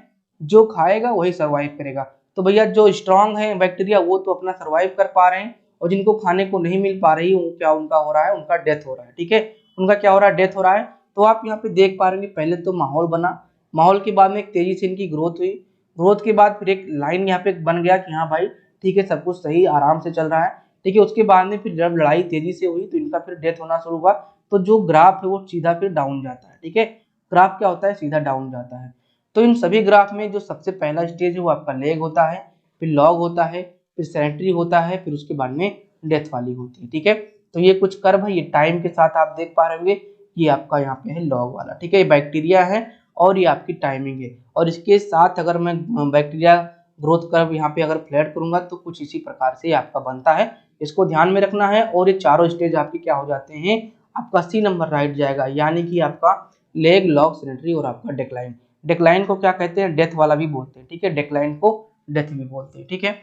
जो खाएगा वही सरवाइव करेगा। तो भैया जो स्ट्रांग है बैक्टीरिया वो तो अपना सरवाइव कर पा रहे हैं और जिनको खाने को नहीं मिल पा रही क्या उनका हो रहा है, उनका डेथ हो रहा है, ठीक है। उनका क्या हो रहा है, डेथ हो रहा है। तो आप यहाँ पे देख पा रहे हैं पहले तो माहौल बना, माहौल के बाद में एक तेजी से इनकी ग्रोथ हुई, ग्रोथ के बाद फिर एक लाइन यहाँ पे बन गया कि हाँ भाई ठीक है सब कुछ सही आराम से चल रहा है, ठीक है। उसके बाद में फिर जब लड़ाई तेजी से हुई तो इनका फिर डेथ होना शुरू हुआ। तो जो ग्राफ है वो सीधा फिर डाउन जाता है, ठीक है। ग्राफ क्या होता है, सीधा डाउन जाता है। तो इन सभी ग्राफ में जो सबसे पहला स्टेज है वो आपका लेग होता है, फिर लॉग होता है, फिर सैनिटरी होता है, फिर उसके बाद में डेथ वाली होती है, ठीक है। तो ये कुछ कर्व है, ये टाइम के साथ आप देख पा रहे होंगे, ये आपका यहाँ पे है लॉग वाला, ठीक है। ये बैक्टीरिया है और ये आपकी टाइमिंग है। और इसके साथ अगर मैं बैक्टीरिया ग्रोथ कर्व यहाँ पे अगर फ्लैट करूंगा तो कुछ इसी प्रकार से आपका बनता है, इसको ध्यान में रखना है। और ये चारों स्टेज आपके क्या हो जाते हैं, आपका सी नंबर राइट जाएगा, यानी कि आपका लेग, लॉग, सैनिटरी और आपका डेक्लाइन। डेक्लाइन को क्या कहते हैं, डेथ वाला भी बोलते हैं, ठीक है। डेक्लाइन को डेथ भी बोलते हैं, ठीक है।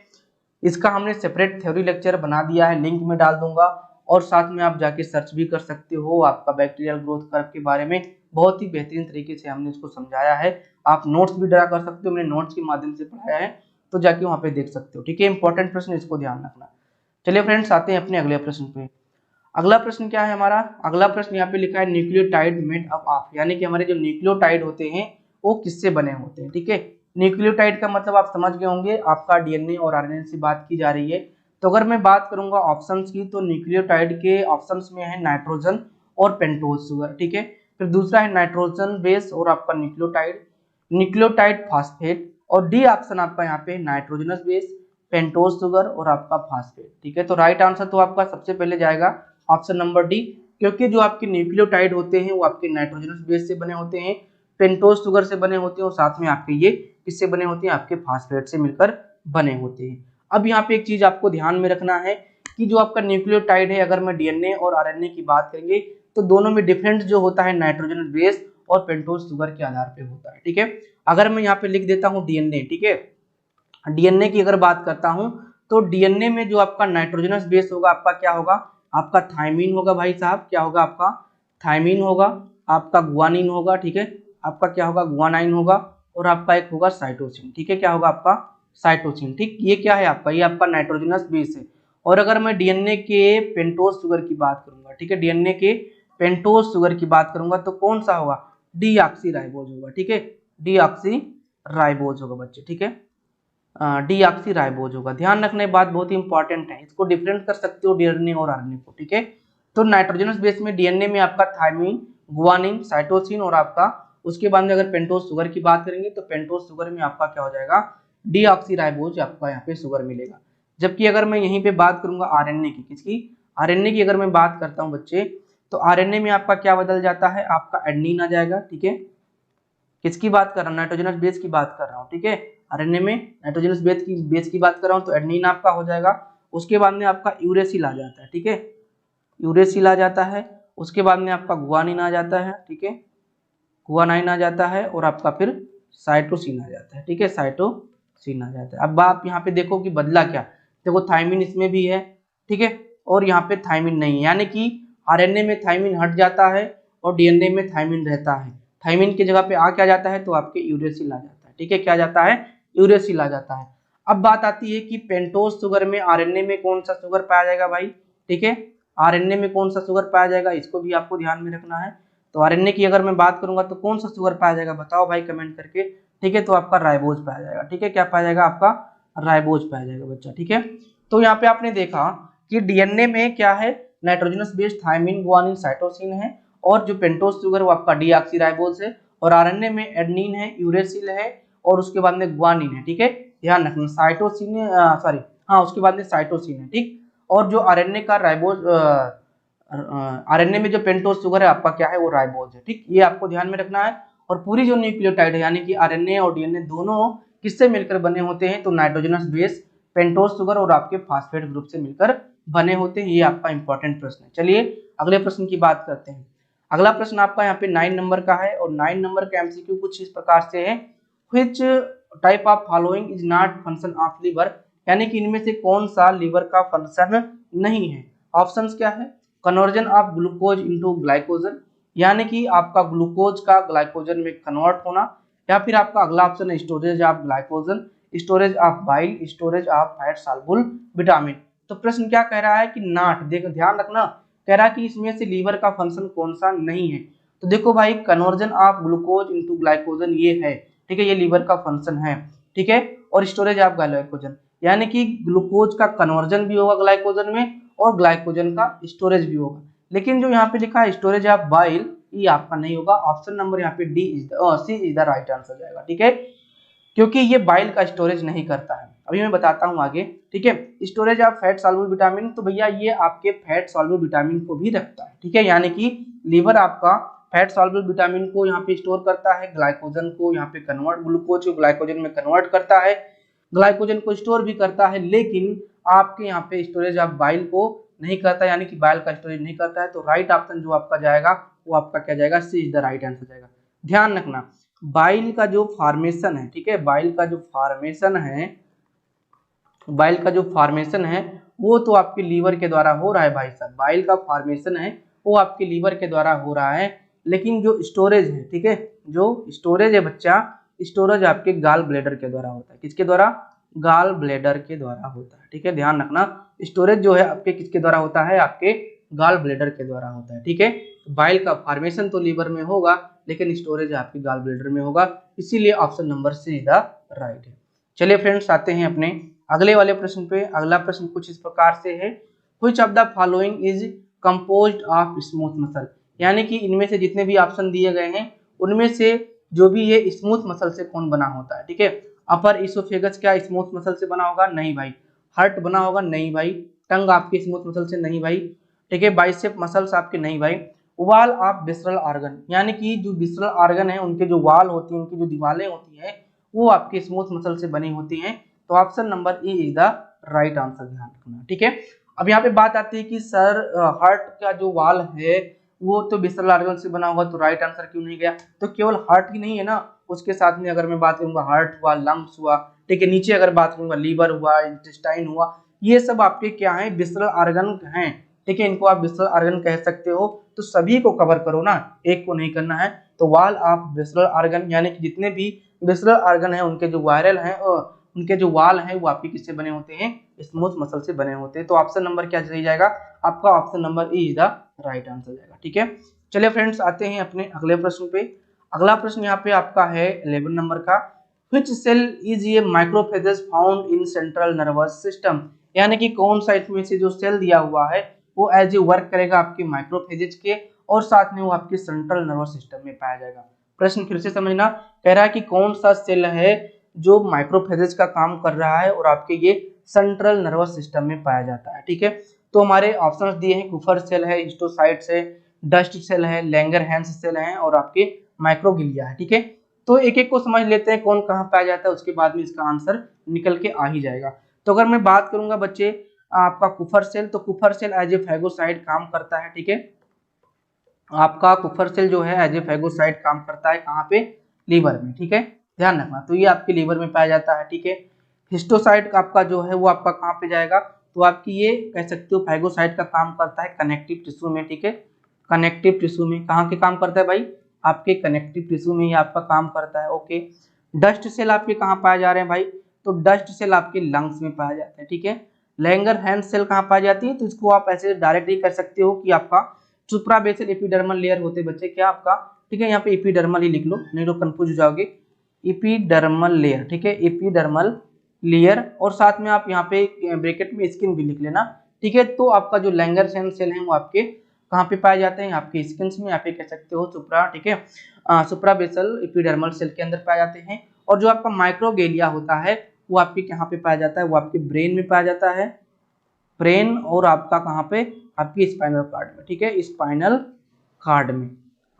इसका हमने सेपरेट थ्योरी लेक्चर बना दिया है, लिंक में डाल दूंगा और साथ में आप जाके सर्च भी कर सकते हो आपका बैक्टीरियल ग्रोथ कर्व के बारे में। बहुत ही बेहतरीन तरीके से हमने इसको समझाया है, आप नोट्स भी ड्रा कर सकते हो, मैंने नोट्स के माध्यम से पढ़ाया है, तो जाके वहाँ पे देख सकते हो, ठीक है। इंपॉर्टेंट प्रश्न, इसको ध्यान रखना। चलिए फ्रेंड्स आते हैं अपने अगले प्रश्न पे। अगला प्रश्न क्या है हमारा, अगला प्रश्न यहाँ पे लिखा है न्यूक्लियोटाइड मेड अप ऑफ, यानी कि हमारे जो न्यूक्लियोटाइड होते हैं वो किससे बने होते हैं, ठीक है। न्यूक्लियोटाइड का मतलब आप समझ गए होंगे, आपका डीएनए और आरएनए से बात की जा रही है। तो अगर मैं बात करूंगा ऑप्शंस की तो न्यूक्लियोटाइड के ऑप्शंस में है नाइट्रोजन और पेंटोज शुगर, ठीक है। फिर दूसरा है नाइट्रोजन बेस और आपका न्यूक्लियोटाइड, न्यूक्लियोटाइड फास्फेट, और डी ऑप्शन आपका यहाँ पे नाइट्रोजनस बेस, पेंटोज शुगर और आपका फास्फेट, ठीक है। तो राइट आंसर तो आपका सबसे पहले जाएगा ऑप्शन नंबर डी, क्योंकि जो आपके न्यूक्लियोटाइड होते हैं वो आपके नाइट्रोजनस बेस से बने होते हैं, पेंटोज शुगर से बने होते हैं और साथ में आपके ये किससे बने होते हैं, आपके फास्फेट से मिलकर बने होते हैं। अब यहाँ पे एक चीज आपको ध्यान में रखना है कि जो आपका न्यूक्लियोटाइड है, अगर मैं डीएनए और आरएनए की बात करेंगे तो दोनों में डिफरेंस जो होता है नाइट्रोजन बेस और पेंटोज शुगर के आधार पे होता है, ठीक है। अगर मैं यहाँ पे लिख देता हूँ डीएनए, ठीक है, डीएनए की अगर बात करता हूं तो डीएनए में जो आपका नाइट्रोजनस बेस होगा आपका क्या होगा, आपका थायमीन होगा भाई साहब, क्या होगा आपका थायमीन होगा, आपका गुआनिन होगा, ठीक है, आपका क्या होगा गुआनाइन होगा और आपका एक होगा साइटोसिन, ठीक है, क्या होगा आपका साइटोसिन, ठीक। ये क्या है आपका, ये आपका नाइट्रोजनस बेस है। और अगर मैं डीएनए के पेंटोज शुगर की बात करूंगा, ठीक है, डीएनए के पेंटोज शुगर की बात करूंगा तो कौन सा होगा, डीऑक्सीराइबोज होगा, ठीक है, डीऑक्सीराइबोज होगा बच्चे, ठीक है, डीऑक्सीराइबोज होगा। ध्यान रखने बात बहुत ही इंपॉर्टेंट है, इसको डिफरेंट कर सकते हो डीएनए और आरएनए को, ठीक है। तो नाइट्रोजनस बेस में डीएनए में आपका थायमिन, गुआनिन, साइटोसिन और आपका उसके बाद में अगर पेंटोज शुगर की बात करेंगे तो पेंटोज शुगर में आपका क्या हो जाएगा, डीऑक्सीराइबोज आपका यहाँ पे शुगर मिलेगा। जबकि अगर मैं यहीं पे बात करूंगा आरएनए की, किसकी, आरएनए की अगर मैं बात करता हूँ बच्चे, तो आरएनए में आपका क्या बदल जाता है, आपका एडेनिन आ जाएगा। ठीक है, किसकी बात कर रहा हूँ, नाइट्रोजनस बेस की बात कर रहा हूँ। ठीक है, आरएनए में नाइट्रोजनस बेस की बात कर रहा हूँ तो एडेनिन आपका हो जाएगा। उसके बाद में आपका यूरेसिल आ जाता है। ठीक है, यूरेसिल आ जाता है। उसके बाद में आपका गुआनिन आ जाता है। ठीक है, गुआनाइन आ जाता है और आपका फिर साइटोसिन आ जाता है। ठीक है, साइटोसिन आ जाता है। अब आप यहाँ पे देखो कि बदला क्या, देखो थायमिन इसमें भी है। ठीक है, और यहाँ पे थायमिन नहीं है, यानी कि आरएनए में थायमिन हट जाता है और डीएनए में थायमिन रहता है। थायमिन की जगह पे आ क्या जाता है, तो आपके यूरेसिल आ जाता है। ठीक है, क्या जाता है, यूरेसिल आ जाता है। अब बात आती है कि पेंटोज शुगर में आरएनए में कौन सा शुगर पाया जाएगा भाई। ठीक है, आरएनए में कौन सा शुगर पाया जाएगा, इसको भी आपको ध्यान में रखना है। तो आरएनए की अगर मैं बात करूंगा तो कौन सा शुगर पाया जाएगा, बताओ भाई कमेंट करके। ठीक है, तो आपका राइबोज पाया जाएगा। ठीक है, क्या पाया जाएगा, आपका राइबोज पाया जाएगा बच्चा। ठीक है, तो यहाँ पे आपने देखा कि डीएनए में क्या है, nitrogenous base thymine, guanine, cytosine है, और जो पेंटोज शुगर वो आपका डीऑक्सीराइबोज है, और आरएनए में एडेनिन है, यूरेसिल है, और उसके बाद में गुआनिन है। ठीक है, ध्यान रखना, साइटोसिन सॉरी हाँ उसके बाद में साइटोसिन है। ठीक, और जो आरएनए का राइबोज आरएनए में जो पेंटोज शुगर है आपका क्या है, वो राइबोज है। ठीक, ये आपको ध्यान में रखना है। और पूरी जो न्यूक्लियोटाइड है यानी कि आरएनए और डीएनए दोनों किससे मिलकर बने होते हैं, तो नाइट्रोजनस बेस, पेंटोज शुगर और आपके फास्फेट ग्रुप से मिलकर बने होते हैं। ये आपका इंपॉर्टेंट प्रश्न है। चलिए अगले प्रश्न की बात करते हैं। अगला प्रश्न आपका यहाँ पे 9 नंबर का है, और 9 नंबर का एमसीक्यू कुछ इस प्रकार से है, which type of following is not function of liver, यानी कि इनमें से कौन सा लीवर का फंक्शन नहीं है। ऑप्शंस क्या है, conversion of glucose into glycogen, यानी कि आपका ग्लूकोज का ग्लाइकोजन में कन्वर्ट होना, या फिर आपका अगला ऑप्शन है storage of glycogen, storage of bile, storage of fat soluble vitamin. तो प्रश्न क्या कह रहा है कि नॉट, देखो ध्यान रखना, कह रहा है कि इसमें से लीवर का फंक्शन कौन सा नहीं है। तो देखो भाई, conversion of glucose into glycogen ये है। ठीक है, ये लीवर का फंक्शन है। ठीक है, और स्टोरेज ऑफ ग्लाइकोजन, यानी कि ग्लूकोज का कन्वर्जन भी होगा ग्लाइकोजन में और ग्लाइकोजन का स्टोरेज भी होगा। लेकिन जो यहाँ पे लिखा है स्टोरेज ऑफ बाइल, ये आपका नहीं होगा। ऑप्शन नंबर यहाँ पे सी इज द राइट आंसर जाएगा। ठीक है, क्योंकि ये बाइल का स्टोरेज नहीं करता है। अभी मैं बताता हूँ आगे। ठीक है, storage of fat soluble vitamin, तो भैया ये आपके फैट सॉल्युबल विटामिन को भी रखता है। ठीक है, यानी कि लीवर आपका फैट सॉल्युबल विटामिन को यहाँ पे स्टोर करता है, ग्लाइकोजन को यहाँ पे कन्वर्ट, ग्लूकोज को ग्लाइकोजन में कन्वर्ट करता है, ग्लाइकोजन को स्टोर भी करता है, लेकिन आपके यहाँ पे स्टोरेज ऑफ बाइल को नहीं करता, यानी कि बाइल का स्टोरेज नहीं करता है। तो राइट ऑप्शन जो आपका जाएगा वो आपका क्या जाएगा, सी इज द राइट आंसर जाएगा। ध्यान रखना, बाइल का जो फॉर्मेशन है, ठीक है, बाइल का जो फॉर्मेशन है, बाइल का जो फॉर्मेशन है वो तो आपके लीवर के द्वारा हो रहा है भाई साहब। बाइल का फॉर्मेशन है वो आपके लीवर के द्वारा हो रहा है, लेकिन जो स्टोरेज है, ठीक है, जो स्टोरेज है बच्चा, स्टोरेज आपके गाल ब्लेडर के द्वारा होता है। किसके द्वारा, गाल ब्लेडर के द्वारा होता है। ठीक है, ध्यान रखना, स्टोरेज जो है आपके किसके द्वारा होता है, आपके गाल ब्लेडर के द्वारा होता है। ठीक है, बाइल का फॉर्मेशन तो लीवर में होगा, लेकिन स्टोरेज आपके गाल ब्लेडर में होगा, इसीलिए option number see the right है। चलिए फ्रेंड्स, आते हैं अपने अगले वाले प्रश्न पे। अगला प्रश्न कुछ इस प्रकार से है, which of the following is composed of smooth muscle, यानी कि इनमें से जितने भी ऑप्शन दिए गए हैं उनमें से जो भी ये स्मूथ मसल से कौन बना होता है। ठीक है, अपर इसोफेगस क्या स्मूथ मसल से बना होगा, नहीं भाई। हार्ट बना होगा, नहीं भाई। टंग आपके स्मूथ मसल से, नहीं भाई। ठीक है, बाइसेप मसल्स आपके, नहीं भाई। वाल ऑफ विसरल ऑर्गन, यानी कि जो विसरल ऑर्गन है उनके जो वाल होती है, उनकी जो दीवारें होती है वो आपके स्मूथ मसल से बनी होती हैं। तो option number E is the right answer, ध्यान रखना। ठीक है, अब यहाँ पे बात आती है कि सर हार्ट का जो वाल है वो तो विसरल ऑर्गन से बना होगा, तो राइट आंसर क्यों नहीं गया। तो केवल हार्ट ही नहीं है ना, उसके साथ में अगर मैं बात करूंगा हार्ट हुआ, लंग्स हुआ, ठीक है, नीचे अगर बात करूंगा लीवर हुआ, इंटेस्टाइन हुआ, ये सब आपके क्या है, विसरल ऑर्गन हैं। ठीक है, इनको आप विसरल ऑर्गन कह सकते हो। तो सभी को कवर करो ना, एक को नहीं करना है। तो वाल ऑफ विसरल ऑर्गन, यानी कि जितने भी विसरल ऑर्गन है उनके जो वायरल हैं, उनके जो वाल हैं वो आपके किससे बने होते हैं, स्मूथ मसल से बने होते हैं। तो ऑप्शन नंबर क्या सही जाएगा, आपका option number E is the right answer जाएगा। ठीक है, चलिए फ्रेंड्स, आते हैं अपने अगले प्रश्न पे। अगला प्रश्न यहाँ पे आपका है 11 नंबर का, which cell is a macrophages found in central nervous system, यानी कि कौन सा इसमें से जो सेल दिया हुआ है वो एज ए वर्क करेगा आपके माइक्रोफेजेज के, और साथ में वो आपके सेंट्रल नर्वस सिस्टम में पाया जाएगा। प्रश्न फिर से समझना, कह रहा है कि कौन सा सेल है जो माइक्रोफेजेज का काम कर रहा है और आपके ये सेंट्रल नर्वस सिस्टम में पाया जाता है। ठीक है, तो हमारे ऑप्शंस दिए हैं, कुफर सेल है, हिस्टोसाइट्स है, डस्ट सेल है, लैंगरहैंस सेल है और आपके माइक्रोग्लिया है। ठीक है, तो एक एक को समझ लेते हैं कौन कहाँ पाया जाता है, उसके बाद में इसका आंसर निकल के आ ही जाएगा। तो अगर मैं बात करूंगा बच्चे आपका कुफर सेल, तो कुफर सेल एज ए फैगोसाइड काम करता है। ठीक है, आपका कुफर सेल जो है एज ए फैगोसाइड काम करता है कहाँ पे, लीवर में। ठीक है, ध्यान रखना, तो ये आपके लीवर में पाया जाता है। ठीक है, हिस्टोसाइड आपका जो है वो आपका कहाँ पे जाएगा, तो आपकी ये कह सकते हो फैगोसाइड का काम करता है कनेक्टिव टिश्यू में। ठीक है, कनेक्टिव टिश्यू में कहाँ के काम करता है भाई, आपके कनेक्टिव टिश्यू में ही आपका काम करता है। ओके, डस्ट सेल आपके कहाँ पाए जा रहे हैं भाई, तो डस्ट सेल आपके लंग्स में पाए जाते हैं। ठीक है, लैंगरहैंस सेल कहाँ पाई जाती है, तो इसको आप ऐसे डायरेक्ट ही कर सकते हो कि आपका सुप्राबेसल एपिडर्मल लेयर होते हैं बच्चे क्या आपका। ठीक है, यहाँ पे एपिडर्मल ही लिख लो, नहीं तो कंफ्यूज हो जाओगे। एपिडर्मल लेयर, ठीक है, एपिडर्मल लेयर, और साथ में आप यहाँ पे ब्रैकेट में स्किन भी लिख लेना। ठीक है, तो आपका जो लैंगरहैंस सेल है वो आपके कहाँ पे पाए जाते हैं, आपके स्किन में, यहाँ पे कह सकते हो सुप्रा। ठीक है, सुप्राबेसल एपिडर्मल सेल के अंदर पाए जाते हैं। और जो आपका माइक्रोगेलिया होता है वो आपके कहाँ पे पाया जाता है, वो आपके ब्रेन में पाया जाता है, ब्रेन और आपका कहाँ पे, आपकी स्पाइनल कार्ड में। ठीक है, स्पाइनल कार्ड में।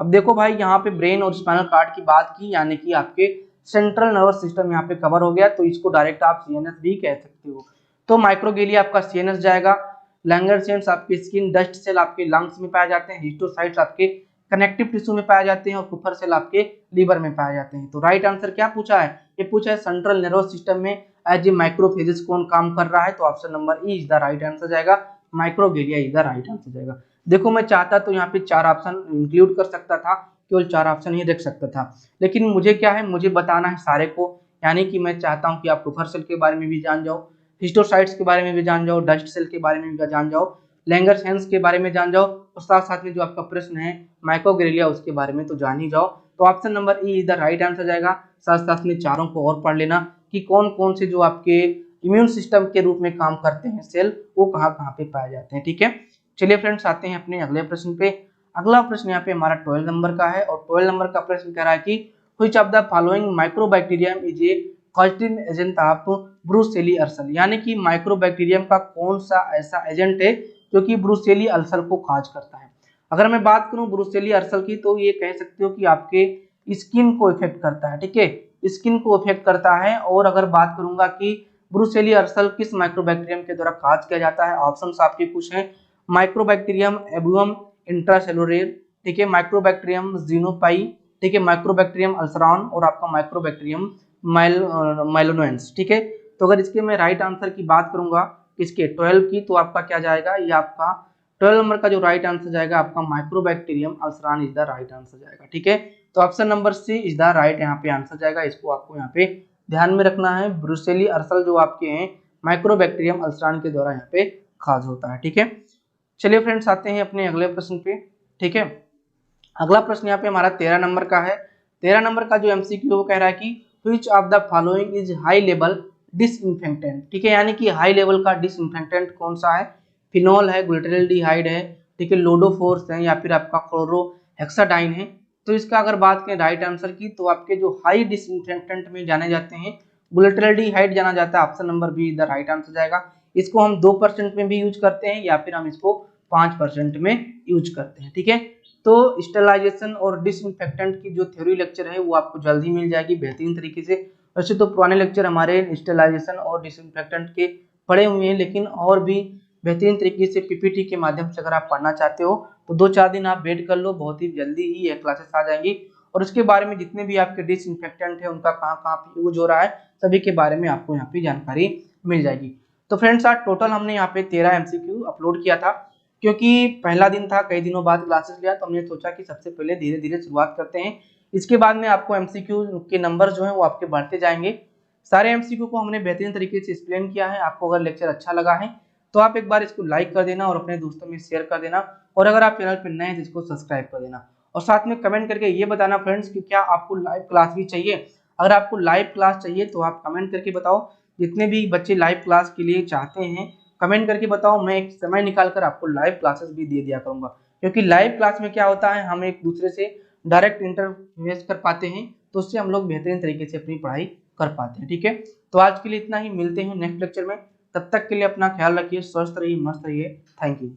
अब देखो भाई यहाँ पे ब्रेन और स्पाइनल कार्ड की बात की, यानी कि आपके सेंट्रल नर्वस सिस्टम यहाँ पे कवर हो गया, तो इसको डायरेक्ट आप सीएनएस भी कह सकते हो। तो माइक्रोगेलिया आपका सीएनएस जाएगा, लैंगरहैंस आपके स्किन, डस्ट सेल आपके लंग्स में पाए जाते हैं, हिस्टोसाइट्स आपके कनेक्टिव टिश्यू में पाए जाते हैं और कुफर सेल आपके लीवर में पाए जाते हैं। तो राइट आंसर क्या पूछा है, ये पूछा है सेंट्रल नर्वस सिस्टम में एज ए माइक्रोफेजेस कौन काम कर रहा है, तो option number E is the right answer जाएगा, माइक्रोगेलिया इज द राइट आंसर जाएगा। देखो मैं चाहता तो यहाँ पे 4 ऑप्शन इंक्लूड कर सकता था, केवल 4 ऑप्शन ही रख सकता था, लेकिन मुझे क्या है, मुझे बताना है सारे को, यानी कि मैं चाहता हूँ कि आप कुफर सेल के बारे में भी जान जाओ, हिस्टोसाइट्स के बारे में भी जान जाओ, डस्ट सेल के बारे में भी जान जाओ, लैंगरहैंस के बारे में जान जाओ, और साथ साथ में जो आपका प्रश्न है माइक्रोगेलिया उसके बारे में तो जान ही जाओ। तो option number E is the right answer जाएगा। साथ साथ में चारों को और पढ़ लेना कि कौन कौन से जो आपके इम्यून सिस्टम के रूप में काम करते हैं सेल, वो कहाँ कहाँ पे पाए जाते हैं। ठीक है, चलिए फ्रेंड्स आते हैं अपने अगले प्रश्न पे। अगला प्रश्न यहाँ पे हमारा 12 नंबर का है, और 12 नंबर का प्रश्न कह रहा है कि which of the following Mycobacterium is a causative agent of Buruli ulcer, यानी कि माइक्रोबैक्टीरियम का कौन सा ऐसा एजेंट है जो कि ब्रूसेली अल्सर को काज करता है। अगर मैं बात करूं ब्रूसेली अल्सर की, तो ये कह सकते हो कि आपके स्किन को इफेक्ट करता है। ठीक है, स्किन को इफेक्ट करता है। और अगर बात करूंगा कि ब्रूसेली अल्सर किस माइक्रोबैक्टीरियम के द्वारा काज किया जाता है, ऑप्शंस आपके कुछ हैं, माइक्रोबैक्टीरियम एबुयम इंट्रासेलुलर, ठीक है, माइक्रोबैक्टीरियम जीनोपाई, ठीक है, माइक्रोबैक्टीरियम अल्सरान और आपका माइक्रोबैक्टीरियम माइलोनेंस। ठीक है, तो अगर इसके मैं राइट आंसर की बात करूंगा इसके 12 की, तो आपका क्या जाएगा, ये आपका 12 नंबर का जो राइट आंसर जाएगा आपका Mycobacterium ulcerans is the right answer जाएगा। ठीक है, तो option number C is the right यहाँ पे आंसर जाएगा, इसको आपको यहाँ पे ध्यान में रखना है। ब्रूसेली अल्सर जो आपके हैं माइक्रोबैक्टीरियम अल्सरान के द्वारा यहाँ पे खाज होता है। ठीक है, चलिए फ्रेंड्स आते हैं अपने अगले प्रश्न पे। ठीक है, अगला प्रश्न यहाँ पे हमारा 13 नंबर का है। 13 नंबर का जो एमसीक्यू वो कह रहा है कि which of the following is high level disinfectant. ठीक है, यानी कि हाई लेवल का डिसइंफेक्टेंट कौन सा है, फिनॉल है, ग्लूटरल्डिहाइड है, ठीक है, लोडोफोर्स है, या फिर आपका क्लोरोहेक्साडाइन है। तो इसका अगर बात करें राइट आंसर की, तो आपके जो हाई डिसइंफेक्टेंट में जाने जाते हैं ग्लूटरल्डिहाइड जाना जाता है, option number be the right answer जाएगा। इसको हम 2% में भी यूज करते हैं या फिर हम इसको 5% में यूज करते हैं। ठीक है, तो स्टेलाइजेशन और डिसइंफेक्टेंट की जो थ्योरी लेक्चर है वो आपको जल्द ही मिल जाएगी बेहतरीन तरीके से। वैसे तो पुराने लेक्चर हमारे स्टेलाइजेशन और डिसइंफेक्टेंट के पढ़े हुए हैं, लेकिन और भी बेहतरीन तरीके से पीपीटी के माध्यम से अगर आप पढ़ना चाहते हो तो 2-4 दिन आप वेट कर लो, बहुत ही जल्दी ही ये क्लासेस आ जाएंगी। और उसके बारे में जितने भी आपके डिसइंफेक्टेंट है उनका कहाँ कहाँ पे यूज हो रहा है सभी के बारे में आपको यहाँ पे जानकारी मिल जाएगी। तो फ्रेंड्स आज टोटल हमने यहाँ पे 13 एमसीक्यू अपलोड किया था, क्योंकि पहला दिन था, कई दिनों बाद क्लासेस लिया, तो हमने सोचा कि सबसे पहले धीरे धीरे शुरुआत करते हैं। इसके बाद में आपको एमसीक्यू के नंबर जो है वो आपके बढ़ते जाएंगे। सारे एमसीक्यू को हमने बेहतरीन तरीके से एक्सप्लेन किया है। आपको अगर लेक्चर अच्छा लगा है तो आप एक बार इसको लाइक कर देना और अपने दोस्तों में शेयर कर देना, और अगर आप चैनल पर नए हैं तो इसको सब्सक्राइब कर देना, और साथ में कमेंट करके ये बताना फ्रेंड्स कि क्या आपको लाइव क्लास भी चाहिए। अगर आपको लाइव क्लास चाहिए तो आप कमेंट करके बताओ। जितने भी बच्चे लाइव क्लास के लिए चाहते हैं कमेंट करके बताओ, मैं एक समय निकाल कर आपको लाइव क्लासेस भी दे दिया करूंगा, क्योंकि लाइव क्लास में क्या होता है, हम एक दूसरे से डायरेक्ट इंटरफेस कर पाते हैं, तो उससे हम लोग बेहतरीन तरीके से अपनी पढ़ाई कर पाते हैं। ठीक है, तो आज के लिए इतना ही, मिलते हैं नेक्स्ट लेक्चर में। तब तक के लिए अपना ख्याल रखिए, स्वस्थ रहिए, मस्त रहिए। Thank you.